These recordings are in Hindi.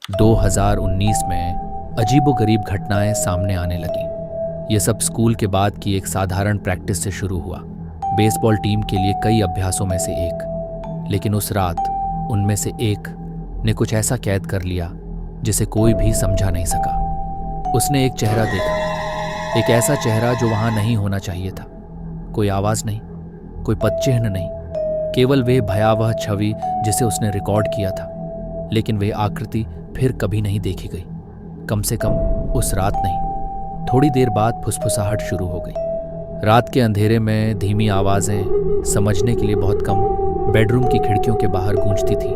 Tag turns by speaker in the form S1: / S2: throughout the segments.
S1: 2019 में अजीबोगरीब घटनाएं सामने आने लगी। ये सब स्कूल के बाद की एक साधारण प्रैक्टिस से शुरू हुआ, बेसबॉल टीम के लिए कई अभ्यासों में से एक। लेकिन उस रात उनमें से एक ने कुछ ऐसा कैद कर लिया जिसे कोई भी समझा नहीं सका। उसने एक चेहरा देखा, एक ऐसा चेहरा जो वहां नहीं होना चाहिए था। कोई आवाज नहीं, कोई पदचिह्न नहीं, केवल वे भयावह छवि जिसे उसने रिकॉर्ड किया था। लेकिन वे आकृति फिर कभी नहीं देखी गई, कम से कम उस रात नहीं। थोड़ी देर बाद फुसफुसाहट शुरू हो गई। रात के अंधेरे में धीमी आवाजें, समझने के लिए बहुत कम, बेडरूम की खिड़कियों के बाहर गूंजती थी,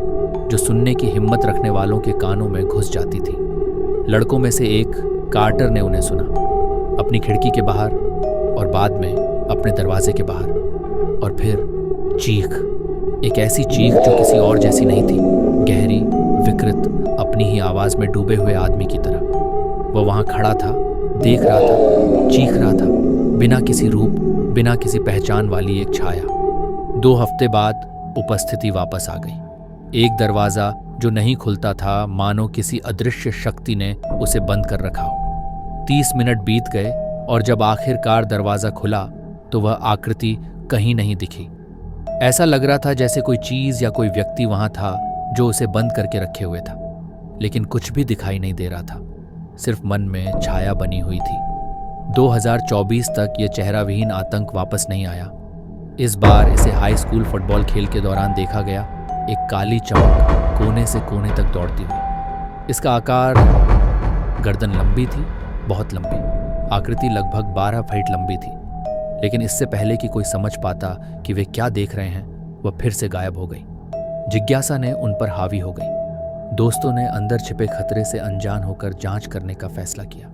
S1: जो सुनने की हिम्मत रखने वालों के कानों में घुस जाती थी। लड़कों में से एक, कार्टर, ने उन्हें सुना, अपनी खिड़की के बाहर और बाद में अपने दरवाजे के बाहर। और फिर चीख, एक ऐसी चीख जो किसी और जैसी नहीं थी, गहरी, विकृत, अपनी ही आवाज में डूबे हुए आदमी की तरह। वह वहां खड़ा था, देख रहा था, चीख रहा था, बिना किसी रूप, बिना किसी पहचान वाली एक छाया। 2 हफ्ते बाद उपस्थिति वापस आ गई। एक दरवाजा जो नहीं खुलता था, मानो किसी अदृश्य शक्ति ने उसे बंद कर रखा हो। 30 मिनट बीत गए और जब आखिरकार दरवाजा खुला तो वह आकृति कहीं नहीं दिखी। ऐसा लग रहा था जैसे कोई चीज या कोई व्यक्ति वहां था जो उसे बंद करके रखे हुए था। लेकिन कुछ भी दिखाई नहीं दे रहा था, सिर्फ मन में छाया बनी हुई थी। 2024 तक यह चेहराविहीन आतंक वापस नहीं आया। इस बार इसे हाई स्कूल फुटबॉल खेल के दौरान देखा गया, एक काली चमक कोने से कोने तक दौड़ती हुई। इसका आकार, गर्दन लंबी थी, बहुत लंबी। आकृति लगभग 12 फीट लंबी थी। लेकिन इससे पहले कि कोई समझ पाता कि वे क्या देख रहे हैं, वह फिर से गायब हो गई। जिज्ञासा ने उन पर हावी हो गई। दोस्तों ने अंदर छिपे खतरे से अनजान होकर जांच करने का फैसला किया।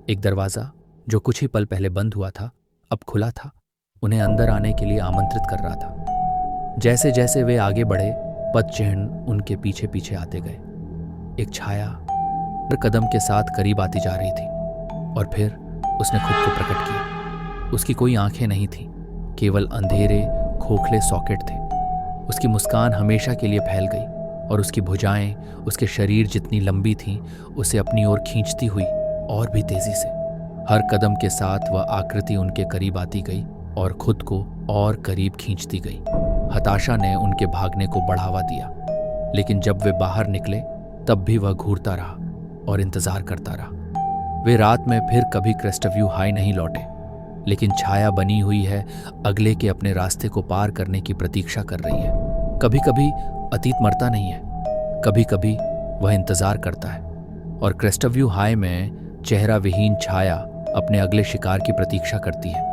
S1: एक दरवाजा जो कुछ ही पल पहले बंद हुआ था, अब खुला था, उन्हें अंदर आने के लिए आमंत्रित कर रहा था। जैसे जैसे वे आगे बढ़े, पदचिह्न उनके पीछे पीछे आते गए। एक छाया हर कदम के साथ करीब आती जा रही थी और फिर उसने खुद को प्रकट किया। उसकी कोई आंखें नहीं थीं, केवल अंधेरे खोखले सॉकेट थे। उसकी मुस्कान हमेशा के लिए फैल गई और उसकी भुजाएं उसके शरीर जितनी लंबी थीं, उसे अपनी ओर खींचती हुई और भी तेजी से। हर कदम के साथ वह आकृति उनके करीब आती गई और खुद को और करीब खींचती गई। हताशा ने उनके भागने को बढ़ावा दिया, लेकिन जब वे बाहर निकले तब भी वह घूरता रहा और इंतजार करता रहा। वे रात में फिर कभी क्रेस्ट व्यू हाई नहीं लौटे, लेकिन छाया बनी हुई है, अगले के अपने रास्ते को पार करने की प्रतीक्षा कर रही है। कभी कभी अतीत मरता नहीं है, कभी कभी वह इंतजार करता है। और क्रेस्ट व्यू हाई में चेहरा विहीन छाया अपने अगले शिकार की प्रतीक्षा करती है।